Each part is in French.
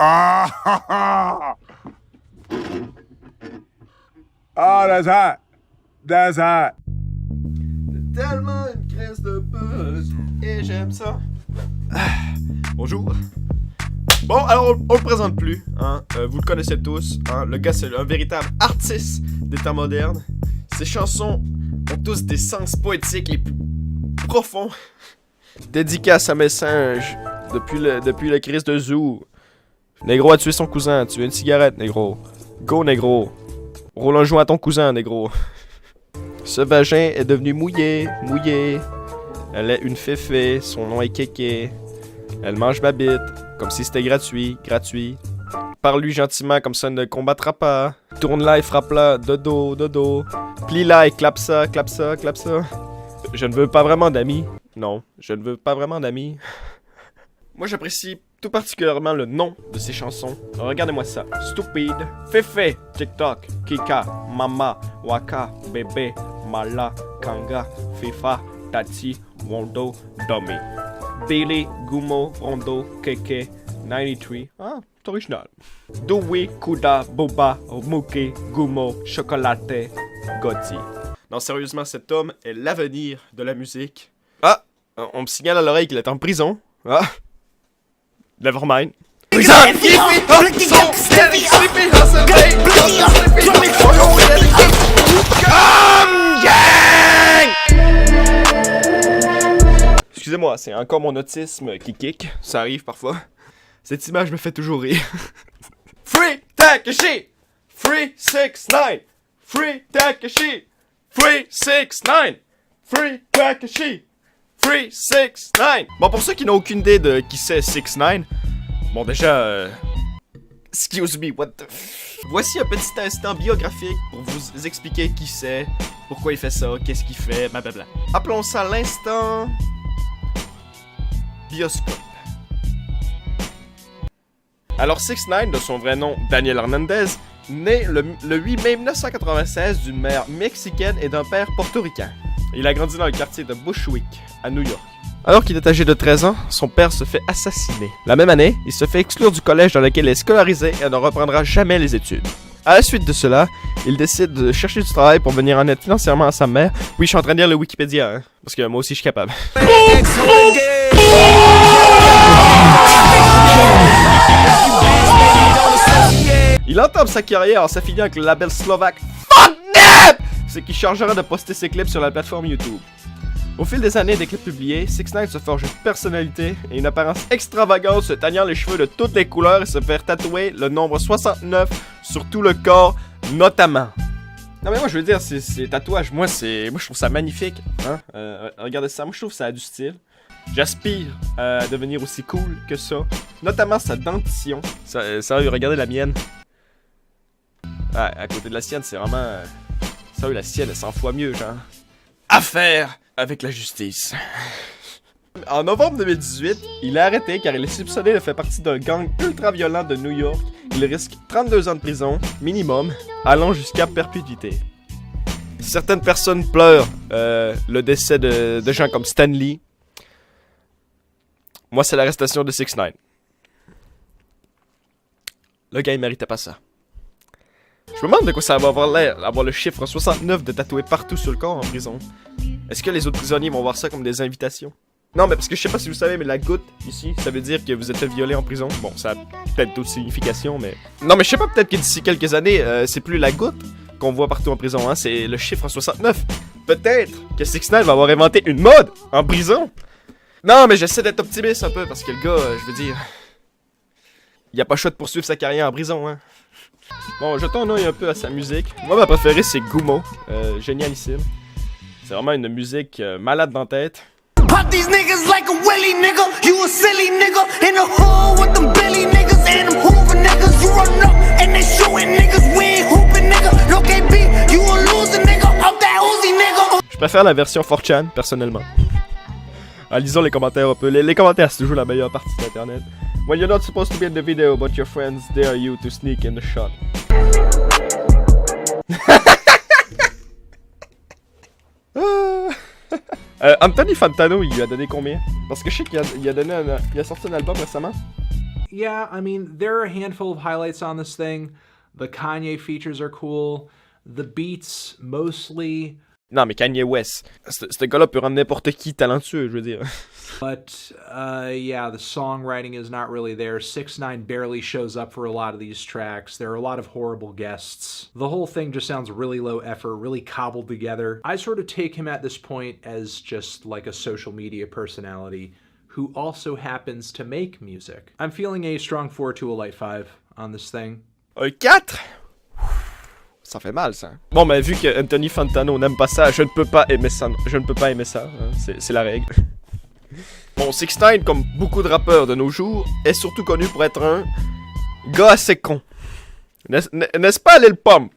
Ah, oh, that's hot. That's hot. Tellement une crise de buzz et j'aime ça. Bonjour. Bon, alors on le présente plus, hein. Vous le connaissez tous, hein. Le gars c'est un véritable artiste des temps modernes. Ses chansons ont tous des sens poétiques les plus profonds. Dédicace à mes singes depuis le crise de Zoo. Négro a tué son cousin, tu veux une cigarette, négro. Go, négro. Roule un joint à ton cousin, négro. Ce vagin est devenu mouillé. Elle est une féfé, son nom est Kéké. Elle mange ma bite, comme si c'était gratuit. Parle-lui gentiment, comme ça elle ne combattra pas. Tourne-la et frappe-la, dodo. Plie-la et clappe ça. Je ne veux pas vraiment d'amis. Non, je ne veux pas vraiment d'amis. Moi j'apprécie tout particulièrement le nom de ces chansons. Regardez-moi ça. Stupide, Féfé, TikTok, Kika, Mama, Waka, Bébé, Mala, Kanga, FIFA, Tati, Wondo, Dummy. Billy, Gumo, Rondo, Keke, 93. Ah, c'est original. Dewey, Kuda, Boba, Muke, Gumo, Chocolaté, Gotti. Non, sérieusement, cet homme est l'avenir de la musique. Ah, on me signale à l'oreille qu'il est en prison. Ah. Nevermind. Excusez-moi, c'est encore mon autisme qui kick. Ça arrive parfois. Cette image me fait toujours rire. Free Takashi! Free 6ix9ine! Free Takashi! Free 6ix9ine! Free Takashi! Free 6ix9ine! Bon, pour ceux qui n'ont aucune idée de qui c'est 6ix9ine, bon, déjà, excuse me, what the voici un petit instant biographique pour vous expliquer qui c'est, pourquoi il fait ça, qu'est-ce qu'il fait, blablabla. Appelons ça l'instant bioscope. Alors 6ix9ine, de son vrai nom Daniel Hernandez, né le 8 mai 1996 d'une mère mexicaine et d'un père portoricain. Il a grandi dans le quartier de Bushwick, à New York. Alors qu'il est âgé de 13 ans, son père se fait assassiner. La même année, il se fait exclure du collège dans lequel il est scolarisé et ne reprendra jamais les études. À la suite de cela, il décide de chercher du travail pour venir en aide financièrement à sa mère. Oui, je suis en train de lire le Wikipédia, hein, parce que moi aussi je suis capable. Il entame sa carrière en s'affiliant avec le label slovaque Fuck Them, ce qui chargera de poster ses clips sur la plateforme YouTube. Au fil des années des clips publiés, 6ix9ine se forge une personnalité et une apparence extravagante, se teignant les cheveux de toutes les couleurs et se faire tatouer le nombre 69 sur tout le corps, notamment. Non mais moi je veux dire, ces tatouages, moi je trouve ça magnifique, hein. Regardez ça, moi je trouve que ça a du style. J'aspire à devenir aussi cool que ça, notamment sa dentition. Sérieux, regardez la mienne. Ah, à côté de la sienne, c'est vraiment... sérieux, la sienne, elle 100 fois mieux, genre. Affaire avec la justice. En novembre 2018, il est arrêté car il est soupçonné de faire partie d'un gang ultra violent de New York. Il risque 32 ans de prison, minimum, allant jusqu'à perpétuité. Certaines personnes pleurent le décès de gens comme Stan Lee. Moi, c'est l'arrestation de 6ix9ine. Le gars, il méritait pas ça. Je me demande de quoi ça va avoir l'air, avoir le chiffre 69 de tatoué partout sur le corps en prison. Est-ce que les autres prisonniers vont voir ça comme des invitations? Non, mais parce que je sais pas si vous savez, mais la goutte, ici, ça veut dire que vous êtes fait violer en prison. Bon, ça a peut-être d'autres significations, mais... Non, mais je sais pas, peut-être que d'ici quelques années, c'est plus la goutte qu'on voit partout en prison, hein, c'est le chiffre 69. Peut-être que 6ix9ine va avoir inventé une mode en prison. Non, mais j'essaie d'être optimiste un peu, parce que le gars, je veux dire... Il a pas le choix de poursuivre sa carrière en prison, hein. Bon, jetons un œil un peu à sa musique. Moi, ma préférée, c'est Gumo. Génialissime. C'est vraiment une musique malade dans la tête. Pop these niggas like a willy nigga. You a silly nigga. In the hole with them belly niggas and them hoover niggas. You run up and they shooting niggas. We ain't hooping nigga. No KB, you a loser nigga. Up that Uzi nigga. Je préfère la version 4chan, personnellement. Ah, lisons les commentaires un peu. Les commentaires, c'est toujours la meilleure partie d'internet. When you're not supposed to be in the video, but your friends dare you to sneak in the shot. Anthony Fantano, il lui a donné combien? Parce que je sais qu'il a sorti un album récemment. Yeah, I mean, there are a handful of highlights on this thing. The Kanye features are cool. The beats, mostly. Non, mais Kanye West. Ce gars-là peut rendre n'importe qui talentueux, je veux dire. But, yeah, the songwriting is not really there. 6ix9ine barely shows up for a lot of these tracks. There are a lot of horrible guests. The whole thing just sounds really low effort, really cobbled together. I sort of take him at this point as just like a social media personality who also happens to make music. I'm feeling a strong 4 to a light 5 on this thing. Un 4? Ça fait mal, ça. Bon, mais vu que Anthony Fantano n'aime pas ça, je ne peux pas aimer ça. Je ne peux pas aimer ça. Hein. C'est la règle. Bon, 6ix9ine, comme beaucoup de rappeurs de nos jours, est surtout connu pour être un gars assez con. N'est-ce pas, Lil Pump?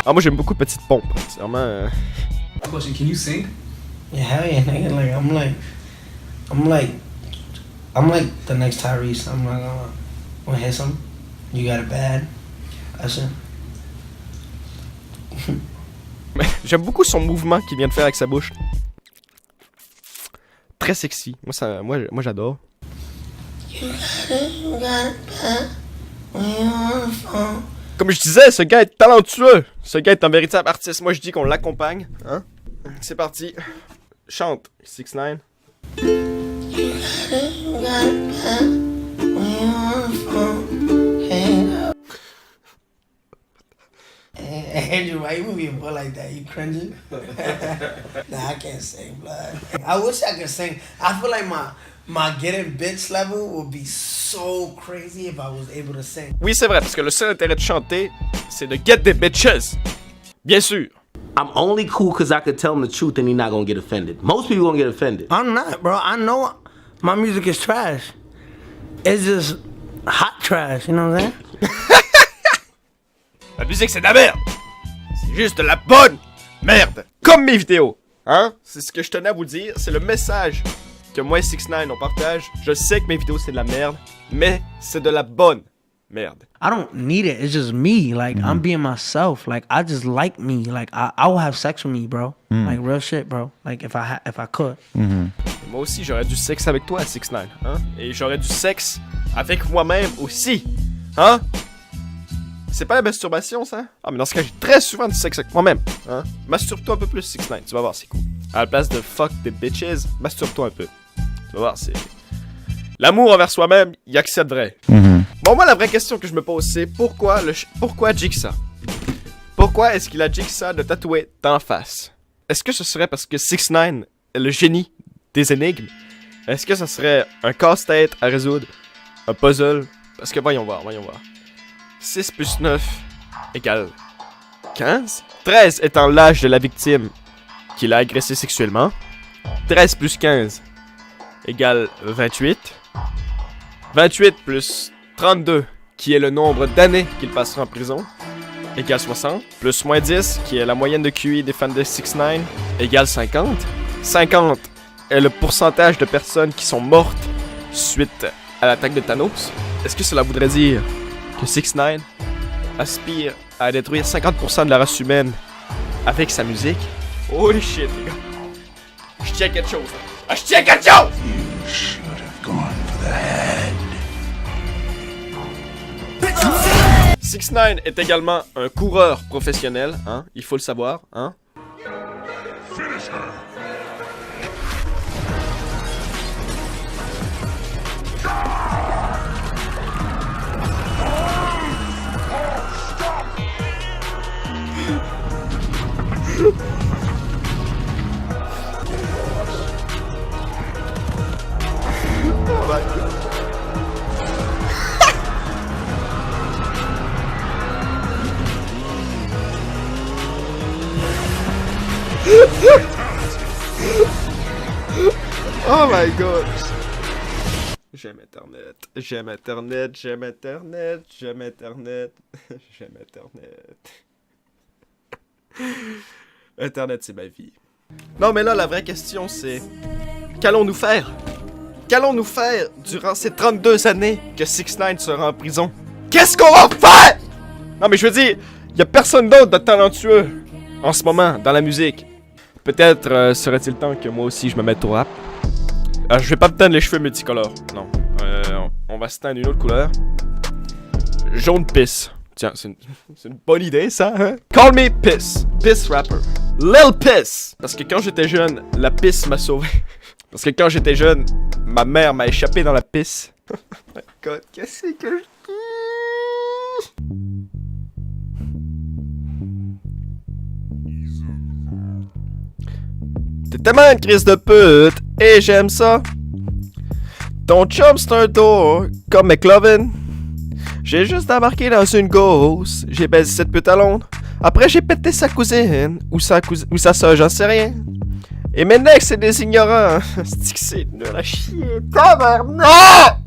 Ah, moi j'aime beaucoup Petite Pompe. C'est vraiment... Question, can you sing? Yeah, hell yeah, nigga. Like I'm like the next Tyrese. I'm not gonna wanna hit some. You got it bad. Listen. J'aime beaucoup son mouvement qu'il vient de faire avec sa bouche. Très sexy. Moi j'adore. Comme je disais, ce gars est talentueux. Ce gars est un véritable artiste. Moi je dis qu'on l'accompagne. Hein? C'est parti. Chante, 6ix9ine. Andrew, why you moving boy like that? You cringing? Nah, I can't sing, blood. I wish I could sing. I feel like my getting bitch level would be so crazy if I was able to sing. Oui, c'est vrai, parce que le seul intérêt de chanter, c'est de get des bitches. Bien sûr. I'm only cool because I could tell him the truth and he's not gonna get offended. Most people gonna get offended. I'm not, bro. I know my music is trash. It's just hot trash, you know what I'm saying? La musique, c'est de la merde. C'est juste de la bonne merde. Comme mes vidéos. Hein? C'est ce que je tenais à vous dire. C'est le message que moi et 6ix9ine on partage. Je sais que mes vidéos, c'est de la merde. Mais c'est de la bonne merde. I don't need it. It's just me. Like, I'm being myself. Like, I just like me. Like, I will have sex with me, bro. Like, real shit, bro. Like, if I could. Moi aussi, j'aurais du sexe avec toi, 6ix9ine. Hein? Et j'aurais du sexe avec moi-même aussi. Hein? C'est pas la masturbation, ça? Ah, mais dans ce cas, j'ai très souvent du sexe avec moi-même. Hein? Masturbe-toi un peu plus, 6ix9ine. Tu vas voir, c'est cool. À la place de fuck des bitches, masturbe-toi un peu. Tu vas voir, c'est... L'amour envers soi-même, y'a que ça de vrai. Bon, moi, la vraie question que je me pose, c'est pourquoi Jigsaw? Pourquoi est-ce qu'il a Jigsaw de tatouer d'en face? Est-ce que ce serait parce que 6ix9ine est le génie des énigmes? Est-ce que ce serait un casse-tête à résoudre? Un puzzle? Parce que voyons voir. 6 plus 9 égale 15. 13 étant l'âge de la victime qui l'a agressé sexuellement. 13 plus 15 égale 28. 28 plus 32, qui est le nombre d'années qu'il passera en prison, égale 60. Plus moins 10, qui est la moyenne de QI des fans de 6ix9ine, égale 50. 50 est le pourcentage de personnes qui sont mortes suite à l'attaque de Thanos. Est-ce que cela voudrait dire que 6ix9ine aspire à détruire 50% de la race humaine avec sa musique? Holy shit, les gars. Je tiens quelque chose. Je tiens quelque chose! You should have gone for the head. 6ix9ine est également un coureur professionnel, hein? Il faut le savoir, hein? Oh my god! J'aime Internet, j'aime Internet, j'aime Internet, j'aime Internet, j'aime Internet. Internet, c'est ma vie. Non, mais là, la vraie question, c'est... Qu'allons-nous faire? Qu'allons-nous faire durant ces 32 années que 6ix9ine sera en prison? Qu'est-ce qu'on va faire? Non, mais je veux dire, y a personne d'autre de talentueux en ce moment dans la musique. Peut-être serait-il temps que moi aussi je me mette au rap. je vais pas me teindre les cheveux multicolores. Non. On va se teindre une autre couleur. Jaune pisse. Tiens, c'est une bonne idée, ça, hein? Call me Piss. Piss rapper. Lil Piss. Parce que quand j'étais jeune, la pisse m'a sauvé. Parce que quand j'étais jeune, ma mère m'a échappé dans la pisse. Oh my god, qu'est-ce que je dis? T'es tellement une crise de pute, et j'aime ça. Ton chum c'est un tour, comme McLovin. J'ai juste embarqué dans une ghost, j'ai baisé cette pute à Londres. Après j'ai pété sa cousine, ou sa soeur, j'en sais rien. Et maintenant que c'est des ignorants, c'est nul à chier, tabarnak!